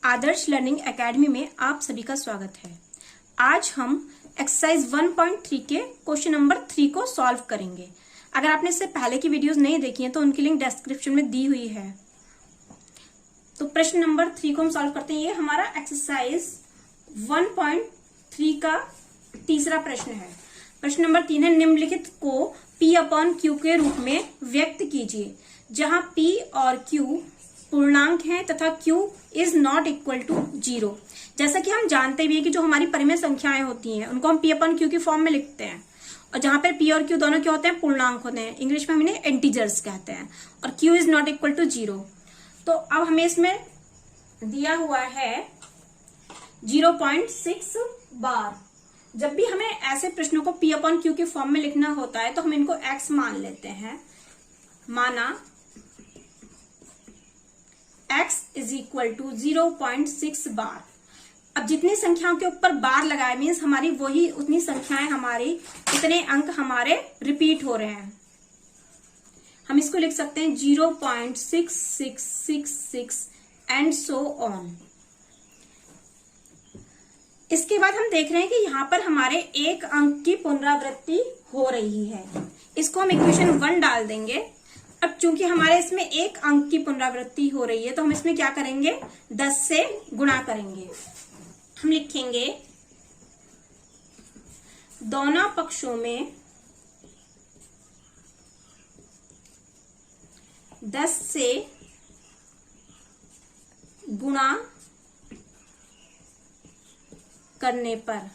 आदर्श learning academy में आप सभी का स्वागत है। आज हम एक्सरसाइज 1.3 के क्वेश्चन नंबर 3 को सॉल्व करेंगे। अगर आपने इससे पहले की वीडियोस नहीं देखी हैं तो उनकी लिंक डिस्क्रिप्शन में दी हुई है। तो प्रश्न नंबर 3 को हम सॉल्व करते हैं। ये हमारा एक्सरसाइज 1.3 का तीसरा प्रश्न है। प्रश्न नंबर 3 है, निम्नलिखित को P/Q के रूप में व्यक्त कीजिए, जहां P और Q पूर्णांक है तथा Q is not equal to 0। जैसा कि हम जानते भी हैं कि जो हमारी परिमेय संख्याएं होती हैं उनको हम P/Q की फॉर्म में लिखते हैं, और जहां पर P और Q दोनों क्या होते हैं, पूर्णांक होते हैं। इंग्लिश में हम इन्हें इंटीजर्स कहते हैं, और Q is not equal to 0। तो अब हमें इसमें दिया हुआ है 0.6 बार। जब भी हमें ऐसे प्रश्नों को P/Q की फॉर्म में लिखना होता है तो हम इनको x मान लेते हैं। माना x इज इक्वल टू 0.6 बार। अब जितनी संख्याओं के ऊपर बार लगाए मीन्स हमारी वही उतनी संख्याएं हमारी, इतने अंक हमारे रिपीट हो रहे हैं। हम इसको लिख सकते हैं 0.6666 एंड सो ऑन। इसके बाद हम देख रहे हैं कि यहाँ पर हमारे एक अंक की पुनरावृत्ति हो रही है। इसको हम इक्वेशन 1 डाल देंगे। अब चूंकि हमारे इसमें एक अंक की पुनरावृत्ति हो रही है तो हम इसमें क्या करेंगे, 10 से गुणा करेंगे। हम लिखेंगे दोनों पक्षों में 10 से गुणा करने पर।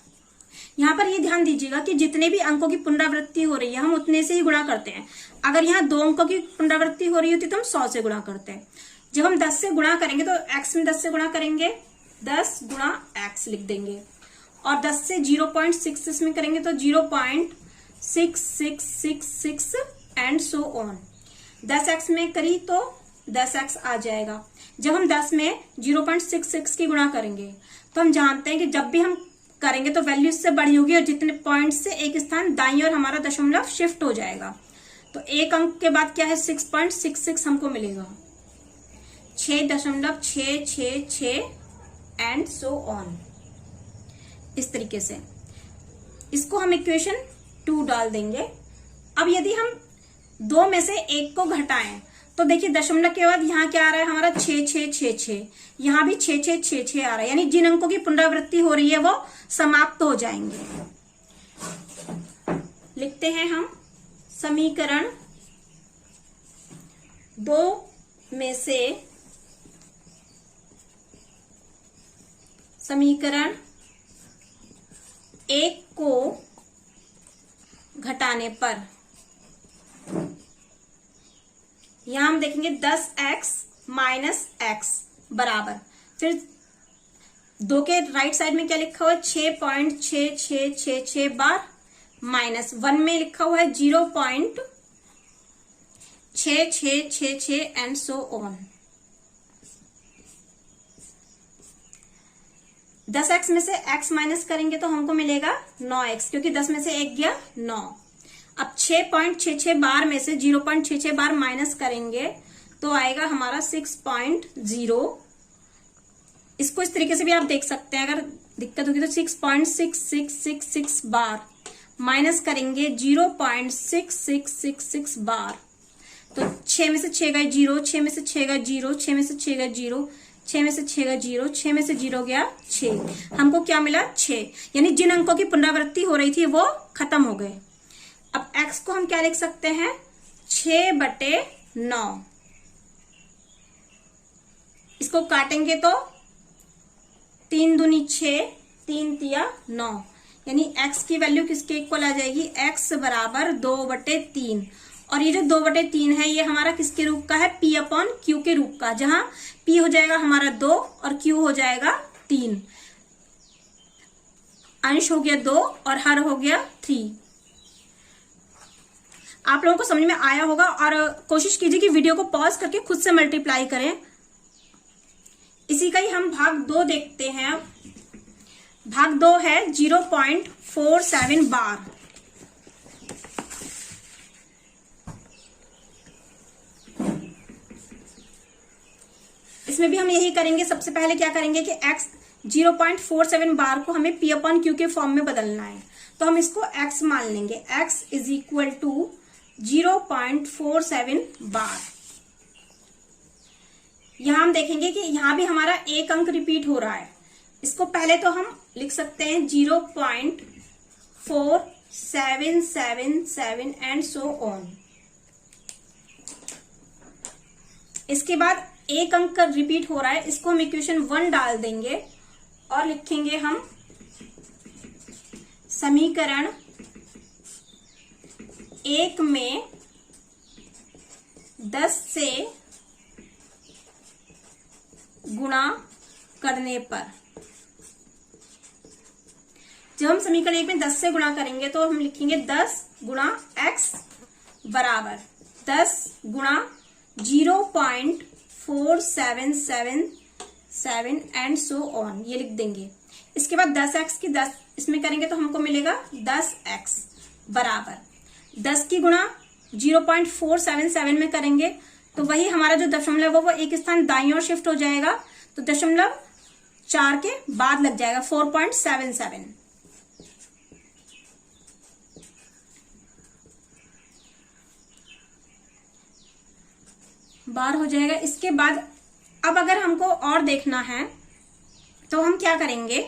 यहां पर ये ध्यान दीजिएगा कि जितने भी अंकों की पुनरावृत्ति हो रही है हम उतने से ही गुणा करते हैं। अगर यहाँ 2 अंकों की पुनरावृत्ति हो रही होती तो हम 100 से गुणा करते हैं। जब हम 10 से गुणा करेंगे तो x में 10 से गुणा करेंगे, 10 गुणा x लिख देंगे, और 10 से 0.66 में करेंगे तो 0.6666 एंड सो ऑन। 10x में करी तो 10x आ जाएगा। जब हम 10 में 0.66 की गुणा करेंगे तो हम जानते हैं कि जब भी हम करेंगे तो वैल्यू इससे बड़ी होगी, और जितने पॉइंट से एक स्थान दाईं ओर हमारा दशमलव शिफ्ट हो जाएगा। तो एक अंक के बाद क्या है, 6.66 हमको मिलेगा, 6.666 एंड सो ऑन। इस तरीके से इसको हम इक्वेशन 2 डाल देंगे। अब यदि हम 2 में से 1 को घटाएं तो देखिए दशमलव के बाद यहाँ क्या आ रहा है हमारा 6666, यहाँ भी 6666 आ रहा है, यानी जिन अंकों की पुनरावृत्ति हो रही है वो समाप्त हो जाएंगे। लिखते हैं हम समीकरण 2 में से समीकरण 1 को घटाने पर यहां हम देखेंगे 10x माइनस x बराबर, फिर 2 के राइट साइड में क्या लिखा हुआ है 6.6666 बार, माइनस 1 में लिखा हुआ है 0.6666 एंड सो ऑन। 10x में से x माइनस करेंगे तो हमको मिलेगा 9x, क्योंकि 10 में से 1 गया 9। अब 6.66 बार में से 0.66 बार माइनस करेंगे तो आएगा हमारा 6.0। इसको इस तरीके से भी आप देख सकते हैं, अगर दिक्कत होगी तो 6.6666 बार माइनस करेंगे 0.6666 बार, तो 6 में से 6 गए 0, 6 में से 6 गए 0, 6 में से 6 गए 0, 6 में से 6 गए 0, 6 में से 0 गया 6। हमको क्या मिला 6, यानी जिन अंकों की पुनरावृत्ति हो रही थी वो खत्म हो गए। अब x को हम क्या लिख सकते हैं, 6/9। इसको काटेंगे तो 3 दूनी 6, 3 तिया 9, यानी x की वैल्यू किसके इक्वल आ जाएगी, x बराबर 2/3। और ये जो 2/3 है ये हमारा किसके रूप का है, P/Q के रूप का, जहां P हो जाएगा हमारा 2 और Q हो जाएगा 3। अंश हो गया 2 और हर हो गया 3। आप लोगों को समझ में आया होगा, और कोशिश कीजिए कि वीडियो को पॉज करके खुद से मल्टीप्लाई करें। इसी का ही हम भाग 2 देखते हैं। भाग 2 है 0.47 बार। इसमें भी हम यही करेंगे। सबसे पहले क्या करेंगे कि x 0.47 बार को हमें p अपॉन क्यू के फॉर्म में बदलना है, तो हम इसको x मान लेंगे। x इज इक्वल टू 0.47 बार। यहां हम देखेंगे कि यहां भी हमारा एक अंक रिपीट हो रहा है। इसको पहले तो हम लिख सकते हैं 0.4777 एंड सो ऑन। इसके बाद एक अंक का रिपीट हो रहा है, इसको हम इक्वेशन 1 डाल देंगे और लिखेंगे हम समीकरण 1 में 10 से गुणा करने पर। जब हम समीकरण 1 में 10 से गुणा करेंगे तो हम लिखेंगे 10 गुणा x बराबर 10 गुणा 0.4777 एंड सो ऑन, ये लिख देंगे। इसके बाद 10x की 10 इसमें करेंगे तो हमको मिलेगा 10x बराबर 10 की गुणा 0.477 में करेंगे तो वही हमारा जो दशमलव है वो एक स्थान दाईं ओर शिफ्ट हो जाएगा, तो 0.4 के बाद लग जाएगा 4.77। बार हो जाएगा। इसके बाद अब अगर हमको और देखना है तो हम क्या करेंगे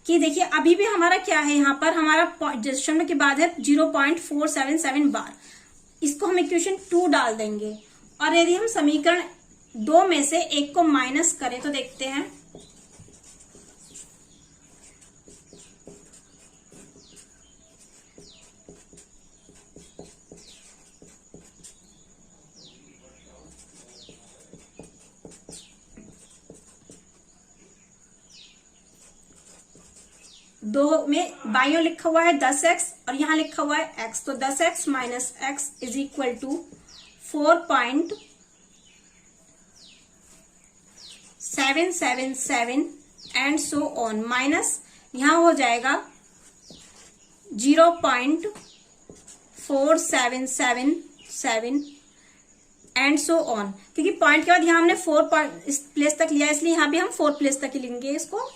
कि देखिए अभी भी हमारा क्या है, यहां पर हमारा दशमलव के बाद है 0.477 बार। इसको हम इक्वेशन 2 डाल देंगे और यदि हम समीकरण 2 में से एक को माइनस करें तो देखते हैं दो में बाईं ओर लिखा हुआ है 10x और यहां लिखा हुआ है x, तो 10x minus x is equal to 4.777 and so on, minus यहां हो जाएगा 0.4777 एंड सो ऑन, क्योंकि पॉइंट के बाद यहां हमने 4 इस प्लेस तक लिया इसलिए यहां भी हम 4 प्लेस तक ही लेंगे इसको।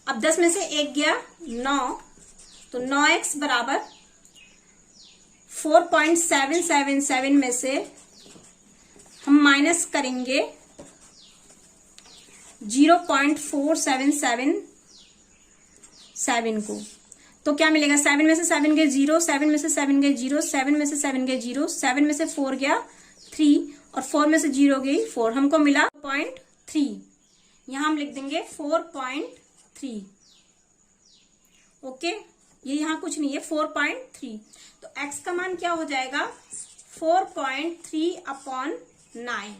अब 10 में से 1 गया 9, तो 9x बराबर 4.777 में से हम माइनस करेंगे 0.4777 को, तो क्या मिलेगा 7 में से 7 गए 0, 7 में से 7 गए 0, 7 में से 7 गए 0, 7 में से 4 गया 3 और 4 में से 0 गई 4, हमको मिला 0.3। यहां हम लिख देंगे 4.3। ओके, ये यहां कुछ नहीं है 4.3, तो x का मान क्या हो जाएगा 4.3/9।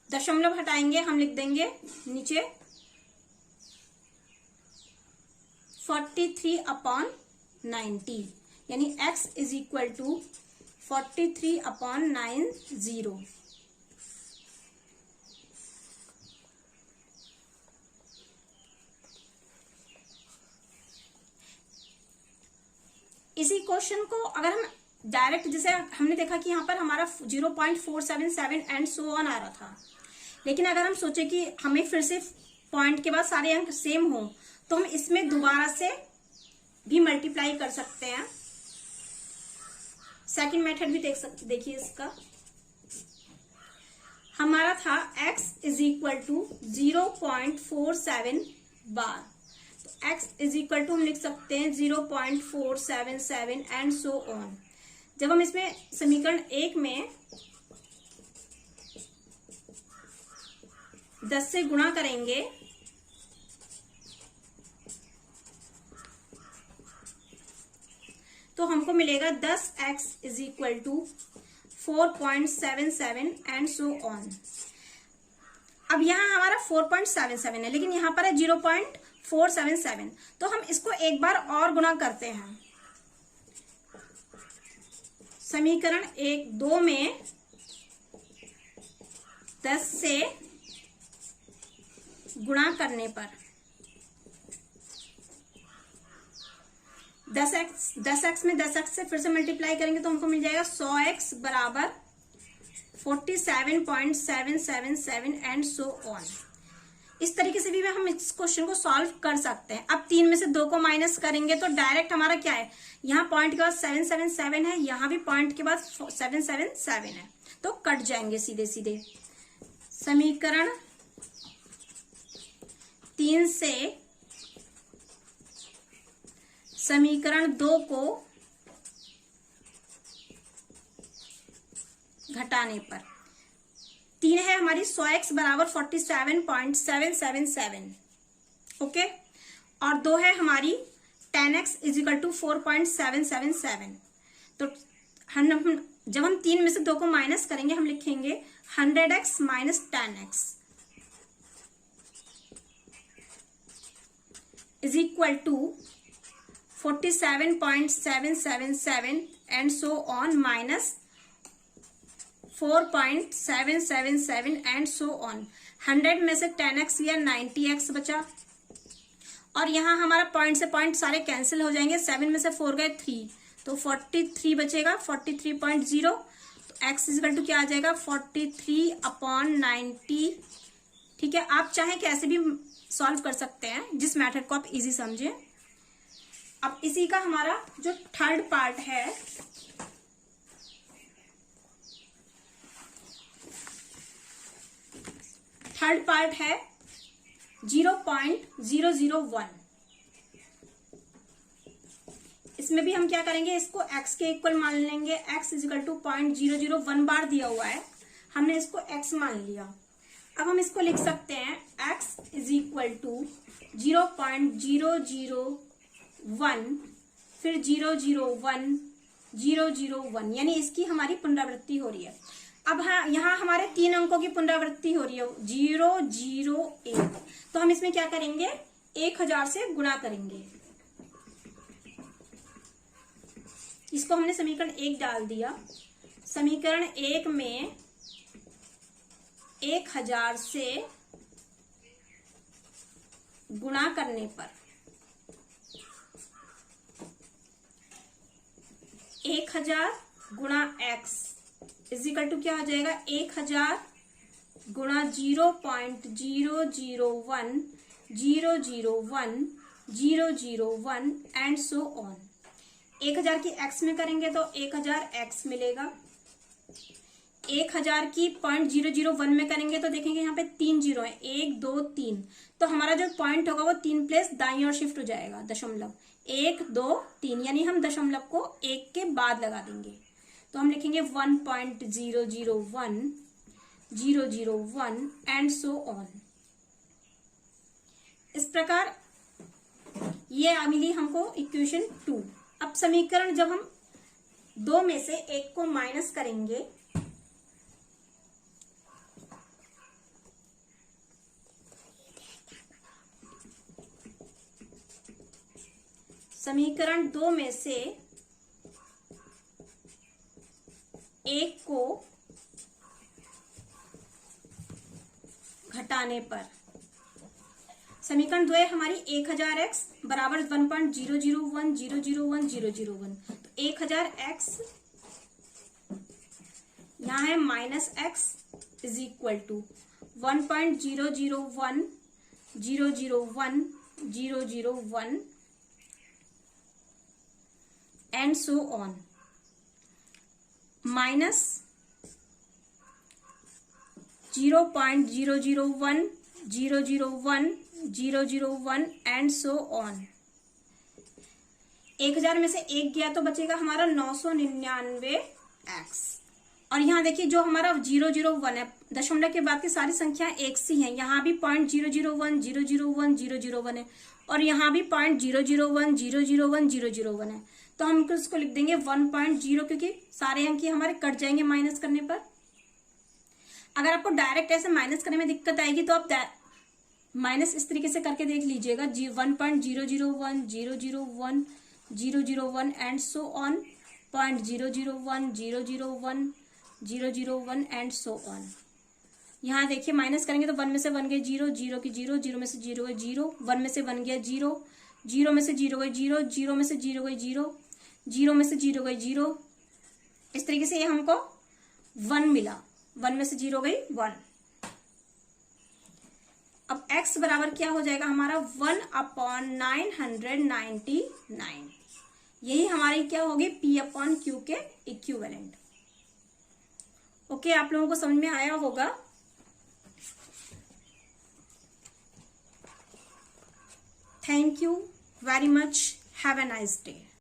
दशमलव हटाएंगे, हम लिख देंगे नीचे 43/90, यानी x इज इक्वल टू 43/90। इसी क्वेश्चन को अगर हम डायरेक्ट, जैसे हमने देखा कि यहाँ पर हमारा 0.477 एंड सो ऑन आ रहा था, लेकिन अगर हम सोचे कि हमें फिर से पॉइंट के बाद सारे अंक सेम हो तो हम इसमें दोबारा से भी मल्टीप्लाई कर सकते हैं। सेकंड मेथड भी देखिए इसका। हमारा था x इज इक्वल टू 0.47 बार, तो x इज इक्वल टू हम लिख सकते हैं 0.477 एंड सो ऑन। जब हम इसमें समीकरण 1 में 10 से गुणा करेंगे तो हमको मिलेगा 10x is equal to 4.77 and so on. अब यहां हमारा 4.77 है लेकिन यहां पर है 0.477, तो हम इसको एक बार और गुणा करते हैं। समीकरण 2 में 10 से गुणा करने पर 10x में 10x से फिर से मल्टीप्लाई करेंगे तो हमको मिल जाएगा 100x बराबर 47.777 एंड सो ऑन। इस तरीके से भी हम इस क्वेश्चन को सॉल्व कर सकते हैं। अब 3 में से 2 को माइनस करेंगे तो डायरेक्ट हमारा क्या है, यहाँ पॉइंट के बाद 777 है, यहाँ भी पॉइंट के बाद 777 है, तो कट जाएंगे सीधे सीधे। समीकरण 3 से समीकरण 2 को घटाने पर 3 है हमारी 100x बराबर 47.777, ओके, और 2 है हमारी 10x इज इक्वल टू 4.777। तो जब हम 3 में से 2 को माइनस करेंगे हम लिखेंगे 100x minus 10x is equal to 47.777 and so on minus 4.777 and so on. 100 में से 10x या 90x बचा, और यहाँ हमारा पॉइंट से पॉइंट सारे कैंसिल हो जाएंगे। 7 में से 4 गए 3, तो 43 बचेगा, 43.0। तो x इक्वल टू क्या आ जाएगा 43/90। ठीक है, आप चाहे कैसे भी सॉल्व कर सकते हैं, जिस मेथड को आप इजी समझे। अब इसी का हमारा जो थर्ड पार्ट है, थर्ड पार्ट है 0.001। इसमें भी हम क्या करेंगे, इसको x के इक्वल मान लेंगे। x इज इक्वल टू 0.001 बार दिया हुआ है, हमने इसको x मान लिया। अब हम इसको लिख सकते हैं x इज इक्वल टू 0.001 फिर 001 001, यानी इसकी हमारी पुनरावृत्ति हो रही है। अब हाँ, यहाँ हमारे 3 अंकों की पुनरावृत्ति हो रही है 001, तो हम इसमें क्या करेंगे 1000 से गुणा करेंगे। इसको हमने समीकरण 1 डाल दिया। समीकरण 1 में 1000 से गुणा करने पर 1000 गुणा x इज इक्वल टू क्या हो जाएगा 1000 गुणा 0.001 001 001 एंड सो ऑन। 1000 की x में करेंगे तो 1000x मिलेगा। 1000 की 0.001 में करेंगे तो देखेंगे यहाँ पे 3 जीरो है, 1 2 3, तो हमारा जो पॉइंट होगा वो 3 प्लेस दाईं ओर शिफ्ट हो जाएगा, दशमलव 1 2 3, यानी हम दशमलव को 1 के बाद लगा देंगे। तो हम लिखेंगे 1.001 001 एंड सो ऑन। इस प्रकार ये मिली हमको इक्वेशन 2। अब समीकरण जब हम 2 में से 1 को माइनस करेंगे समीकरण 2 में से 1 को घटाने पर समीकरण 2 है हमारी 1000x बराबर 1.001 001 001, तो 1000x यहां है minus x is equal to 1.001 001 001 and so on, minus 0.001 001 001 and so on. 1000 में से 1 गया तो बचेगा हमारा 999x। और यहाँ देखिए जो हमारा 001 है, दशमलव के बाद की सारी संख्या एक सी हैं। यहाँ भी 0.001 001 001 है, और यहाँ भी 0.001 001 001 है। तो हम इसको लिख देंगे 1.0, क्योंकि सारे अंक हमारे कट जाएंगे माइनस करने पर। अगर आपको डायरेक्ट ऐसे माइनस करने में दिक्कत आएगी तो आप माइनस इस तरीके से करके देख लीजिएगा 1.001 001 001 and so on, 0.001 001 001 and so on. यहाँ देखिए माइनस करेंगे तो 1 में से 1 गए 0, 0 की 0, 0 में से 0 गए 0, 1 में से 1 गया 0, 0 में से 0 गए 0, 0 में से 0 गए 0, 0 में से 0 गए 0। इस तरीके से ये हमको 1 मिला। 1 में से 0 गई 1। अब x बराबर क्या हो जाएगा हमारा 1/999। यही हमारी क्या होगी p/q के इक्विवेलेंट। ओके, आप लोगों को समझ में आया होगा। Thank you very much, have a nice day.